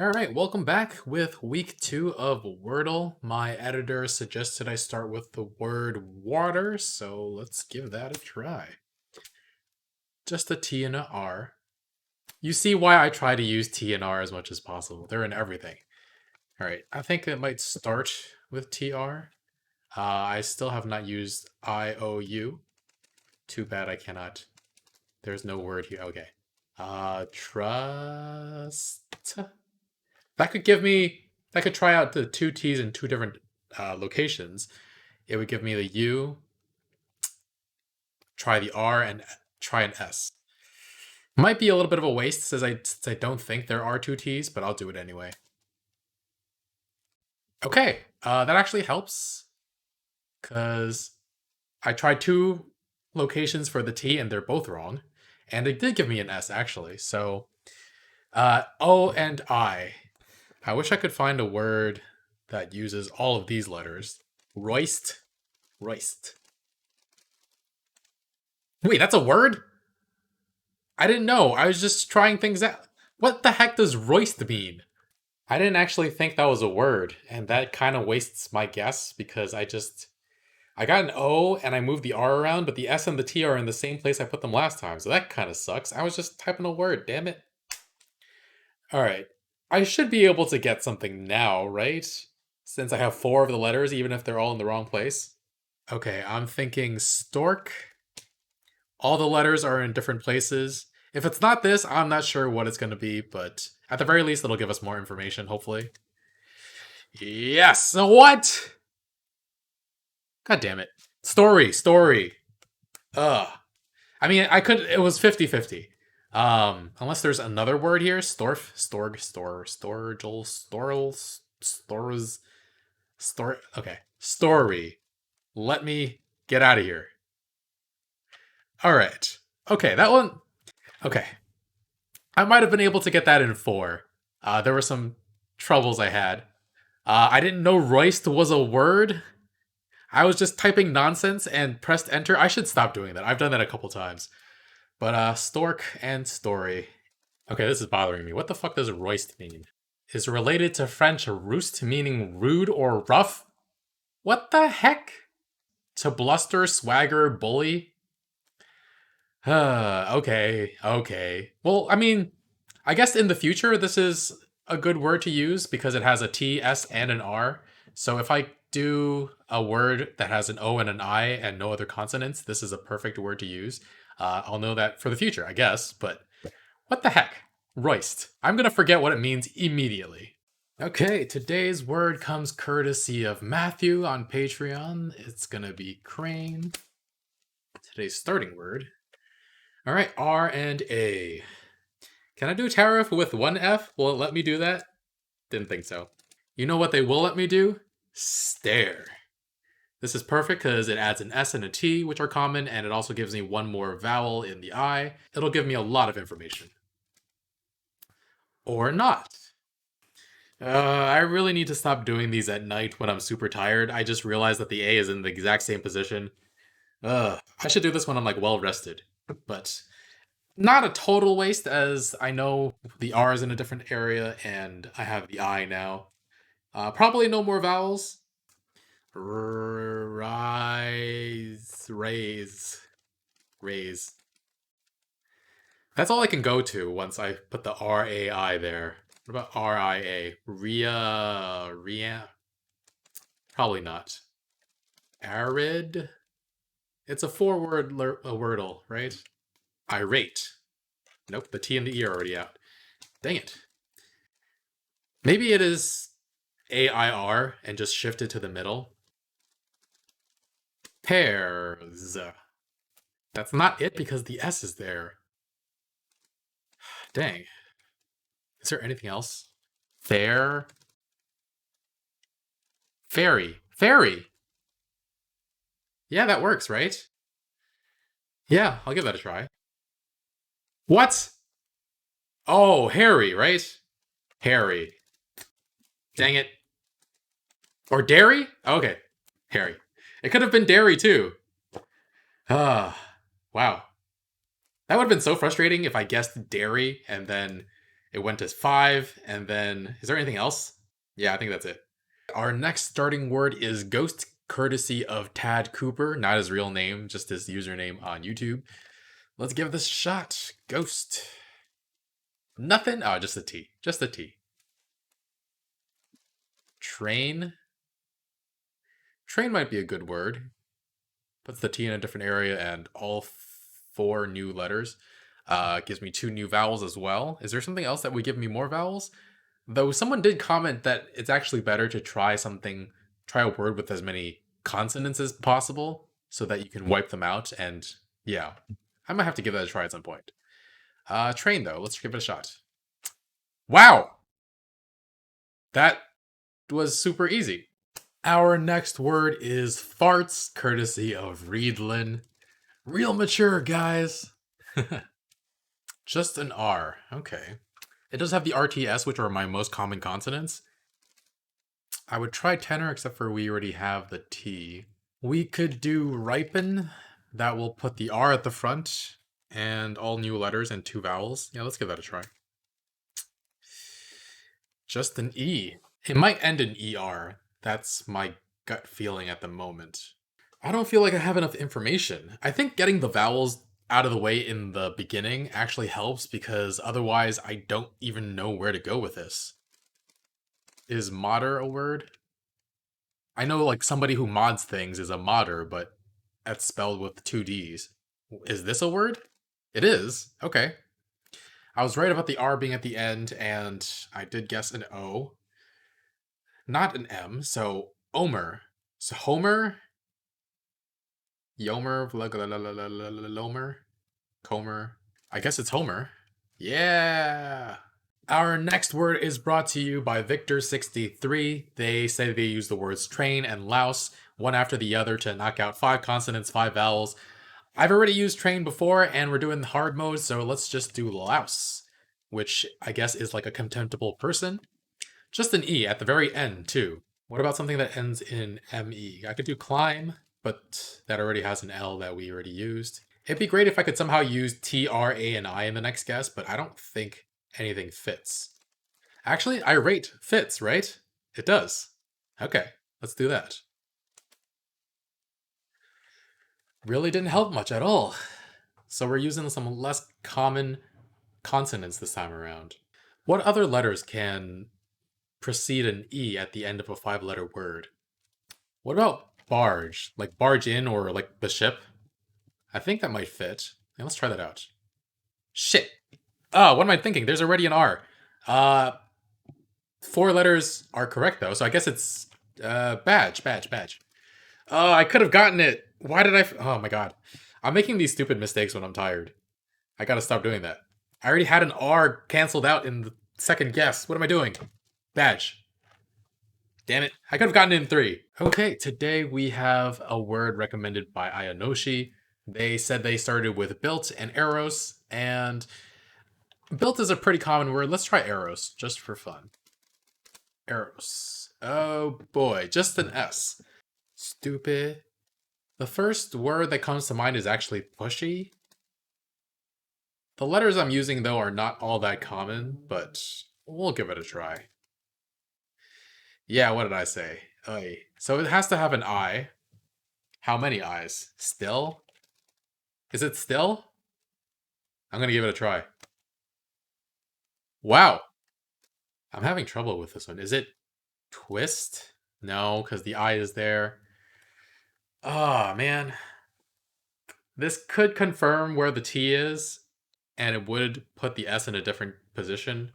Alright, welcome back with week 2 of Wordle. My editor suggested I start with the word water, so let's give that a try. Just a T and a R. You see why I try to use T and R as much as possible. They're in everything. Alright, I think it might start with TR. I still have not used IOU. Too bad I cannot. There's no word here. Okay. Trust. That could give me, that could try out the two T's in two different locations. It would give me the U, try the R, and try an S. Might be a little bit of a waste since I don't think there are two T's, but I'll do it anyway. Okay, that actually helps because I tried two locations for the T and they're both wrong. And it did give me an S actually. So O and I. I wish I could find a word that uses all of these letters. Roist. Roist. Wait, that's a word? I didn't know. I was just trying things out. What the heck does roist mean? I didn't actually think that was a word, and that kind of wastes my guess because I got an O and I moved the R around, but the S and the T are in the same place I put them last time, so that kind of sucks. I was just typing a word, damn it. Alright. I should be able to get something now, right? Since I have 4 of the letters, even if they're all in the wrong place. Okay, I'm thinking stork. All the letters are in different places. If it's not this, I'm not sure what it's going to be, but at the very least, it'll give us more information, hopefully. Yes! What? God damn it. Story. Ugh. I mean, it was 50-50. Unless there's another word here. Storf, storg, storgel, okay. Story. Let me get out of here. Alright. Okay, that one. Okay. I might have been able to get that in 4. There were some troubles I had. I didn't know roist was a word. I was just typing nonsense and pressed enter. I should stop doing that. I've done that a couple times. But stork and story. Okay, this is bothering me. What the fuck does roist mean? Is related to French roost, meaning rude or rough? What the heck? To bluster, swagger, bully? Okay. Well, I mean, I guess in the future this is a good word to use because it has a T, S, and an R. So if I do a word that has an O and an I and no other consonants, this is a perfect word to use. I'll know that for the future, I guess, but what the heck? Roist. I'm gonna forget what it means immediately. Okay, today's word comes courtesy of Matthew on Patreon. It's gonna be crane. Today's starting word. All right, R and A. Can I do tariff with one F? Will it let me do that? Didn't think so. You know what they will let me do? Stare. This is perfect because it adds an S and a T, which are common, and it also gives me one more vowel in the I. It'll give me a lot of information. Or not. I really need to stop doing these at night when I'm super tired. I just realized that the A is in the exact same position. I should do this when I'm like well rested. But not a total waste as I know the R is in a different area and I have the I now. Probably no more vowels. Raise. That's all I can go to once I put the R-A-I there. What about R-I-A? Ria? Probably not. Arid? It's a 4-word wordle, right? Irate. Nope, the T and the E are already out. Dang it. Maybe it is A-I-R and just shifted to the middle. Pears. That's not it because the S is there. Dang. Is there anything else? Fair. Fairy. Yeah, that works, right? Yeah, I'll give that a try. What? Oh, Harry, right? Harry. Dang it. Or dairy? Okay. Harry. It could have been dairy too. Ah, wow. That would have been so frustrating if I guessed dairy and then It went to 5, and then is there anything else? Yeah, I think that's it. Our next starting word is ghost, courtesy of Tad Cooper, not his real name, just his username on YouTube. Let's give this a shot. Ghost. Nothing? Oh, just a T. Just a T. Train. Train might be a good word. Puts the T in a different area and all 4 new letters. Gives me 2 new vowels as well. Is there something else that would give me more vowels? Though someone did comment that it's actually better to try a word with as many consonants as possible so that you can wipe them out. And yeah, I might have to give that a try at some point. Train though, let's give it a shot. Wow! That was super easy. Our next word is farts, courtesy of Reedlin. Real mature, guys. Just an R. Okay. It does have the RTS, which are my most common consonants. I would try tenor, except for we already have the T. We could do ripen. That will put the R at the front and all new letters and 2 vowels. Yeah, let's give that a try. Just an E. It might end in ER. That's my gut feeling at the moment. I don't feel like I have enough information. I think getting the vowels out of the way in the beginning actually helps because otherwise I don't even know where to go with this. Is modder a word? I know like somebody who mods things is a modder, but that's spelled with 2 Ds. Is this a word? It is. Okay. I was right about the R being at the end, and I did guess an O. Not an M, so Omer. So Homer? Yomer? Lomer? Comer? I guess it's Homer. Yeah! Our next word is brought to you by Victor63. They say they use the words train and Laos, one after the other, to knock out 5 consonants, 5 vowels. I've already used train before, and we're doing hard mode, so let's just do Laos, which I guess is like a contemptible person. Just an E at the very end, too. What about something that ends in ME? I could do climb, but that already has an L that we already used. It'd be great if I could somehow use T, R, A, and I in the next guess, but I don't think anything fits. Actually, irate fits, right? It does. Okay, let's do that. Really didn't help much at all. So we're using some less common consonants this time around. What other letters can precede an E at the end of a 5-letter word? What about barge? Like barge in or like the ship? I think that might fit. Yeah, let's try that out. Shit. Oh, what am I thinking? There's already an R. 4 letters are correct though, so I guess it's badge. Oh, I could have gotten it. Why did I? Oh my god. I'm making these stupid mistakes when I'm tired. I gotta stop doing that. I already had an R canceled out in the second guess. What am I doing? Badge. Damn it. I could have gotten it in 3. Okay, today we have a word recommended by Ayanoshi. They said they started with built and eros, and built is a pretty common word. Let's try eros, just for fun. Eros. Oh boy, just an S. Stupid. The first word that comes to mind is actually pushy. The letters I'm using, though, are not all that common, but we'll give it a try. Yeah, what did I say? Oy. So it has to have an I. How many eyes? Still? Is it still? I'm gonna give it a try. Wow! I'm having trouble with this one. Is it twist? No, because the I is there. Oh, man. This could confirm where the T is, and it would put the S in a different position.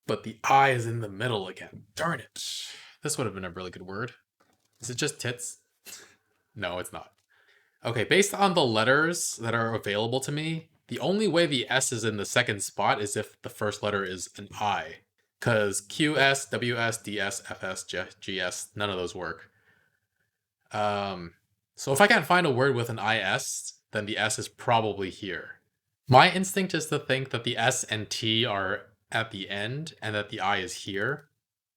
But the I is in the middle again. Darn it. This would have been a really good word. Is it just tits? No, it's not. Okay, based on the letters that are available to me, the only way the S is in the second spot is if the first letter is an I. Because QS, WS, DS, FS, GS, none of those work. So if I can't find a word with an IS, then the S is probably here. My instinct is to think that the S and T are at the end and that the I is here.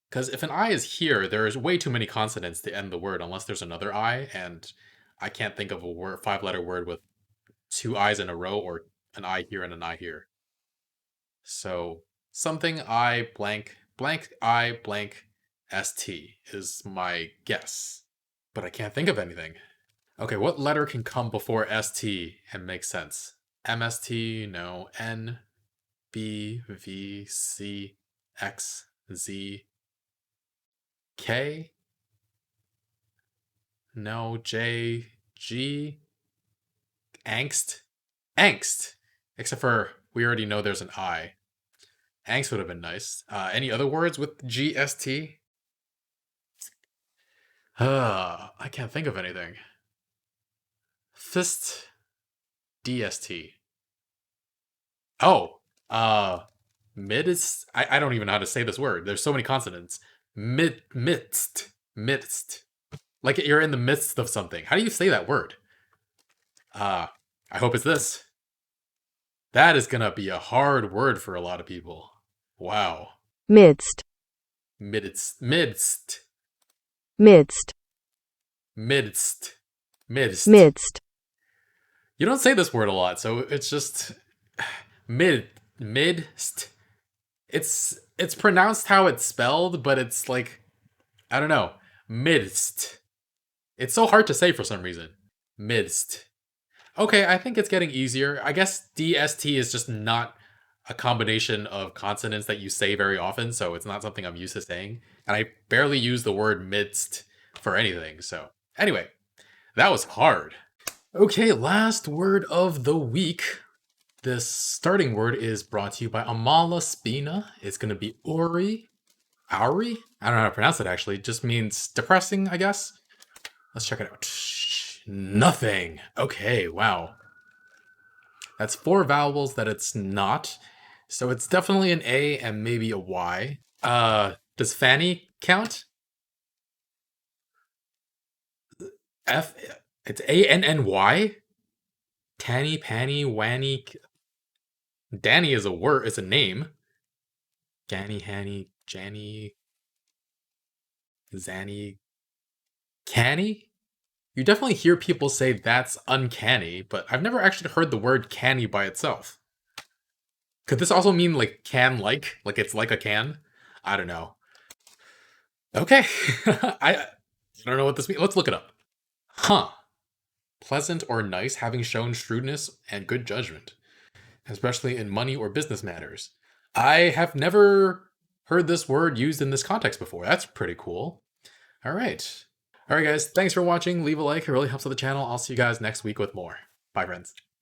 Because if an I is here, there is way too many consonants to end the word unless there's another I, and I can't think of a 5-letter word with 2 I's in a row or an I here and an I here. So something I blank blank I blank st is my guess, but I can't think of anything. Okay, what letter can come before st and make sense? mst, no. N, b, v, c, x, z, k, no. J, g, angst, angst. Except for we already know there's an I. Angst would have been nice. Any other words with GST? I can't think of anything. Fist, DST. Oh, mid is. I don't even know how to say this word. There's so many consonants. Midst. Like you're in the midst of something. How do you say that word? I hope it's this. That is gonna be a hard word for a lot of people. Wow. Midst. Midst. Midst. Midst. Midst. You don't say this word a lot, so it's just midst. It's pronounced how it's spelled, but it's like I don't know. Midst. It's so hard to say for some reason. Midst. Okay, I think it's getting easier. I guess DST is just not a combination of consonants that you say very often, so it's not something I'm used to saying. And I barely use the word midst for anything, so. Anyway, that was hard. Okay, last word of the week. This starting word is brought to you by Amala Spina. It's going to be Ori. Auri? I don't know how to pronounce it actually. It just means depressing, I guess. Let's check it out. Nothing. Okay, wow. That's 4 vowels that it's not. So it's definitely an A and maybe a Y. Does Fanny count? F. It's ANNY? Tanny, Panny, Wanny. Danny is a word, is a name. Ganny, Hanny, Janny, Zanny, Canny? You definitely hear people say that's uncanny, but I've never actually heard the word canny by itself. Could this also mean like can like it's like a can? I don't know. Okay. I don't know what this means. Let's look it up. Huh. Pleasant or nice, having shown shrewdness and good judgment, especially in money or business matters. I have never heard this word used in this context before. That's pretty cool. All right. All right, guys. Thanks for watching. Leave a like. It really helps out the channel. I'll see you guys next week with more. Bye, friends.